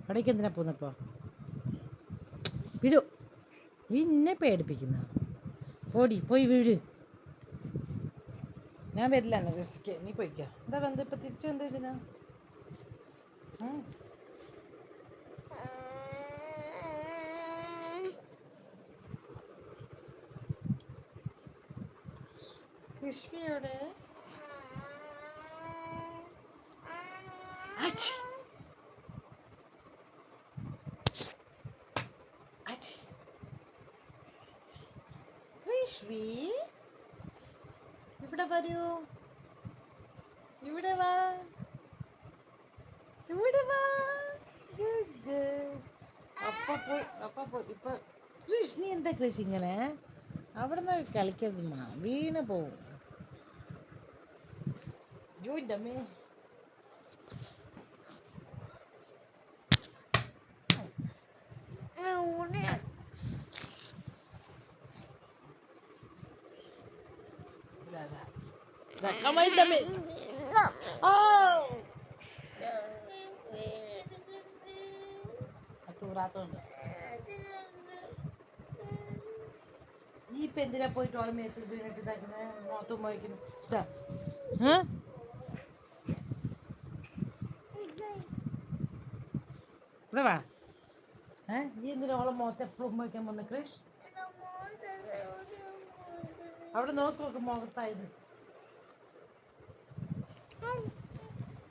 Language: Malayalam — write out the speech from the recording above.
അവിടേക്ക് എന്തിനാ പോന്നപ്പോൾ? വിടൂ, ഇന്നെ പേടിപ്പിക്കുന്ന. പോയി വീട്. ഞാൻ വരില്ലാണ് രസിക്ക്, നീ പോയിക്കോ. എന്താ വന്നത് ഇപ്പം തിരിച്ചു വന്നത് ഇതിനാ? കൃഷ്ണയോടെ കൃഷ്ണി, ഇവിടെ വരൂ, ഇവിടെ വാ, ഇവിടെ വാ. അപ്പ പോയി ഇപ്പൊ. കൃഷ്ണി എന്താ കൃഷി ഇങ്ങനെ? അവിടെ നിന്ന് കളിക്കരുത്, വീണ് പോവും. ജോയിൻ്റമ്മേ, തൂറാത്തോണ്ട് നീ ഇപ്പൊ എന്തിനാ പോയിട്ട് ഓളെ മേത്ത് വീണിട്ട് ഇതാക്കുന്നത്? മോത്തും പോയിക്കുന്നു. ഇവിടെ വാ. നീ എന്തിനാ ഓളെ മോത്ത് എപ്പോഴും പോയിക്കാൻ പോന്ന കൃഷ്? അവിടെ നോക്ക് മുഖത്തായത്.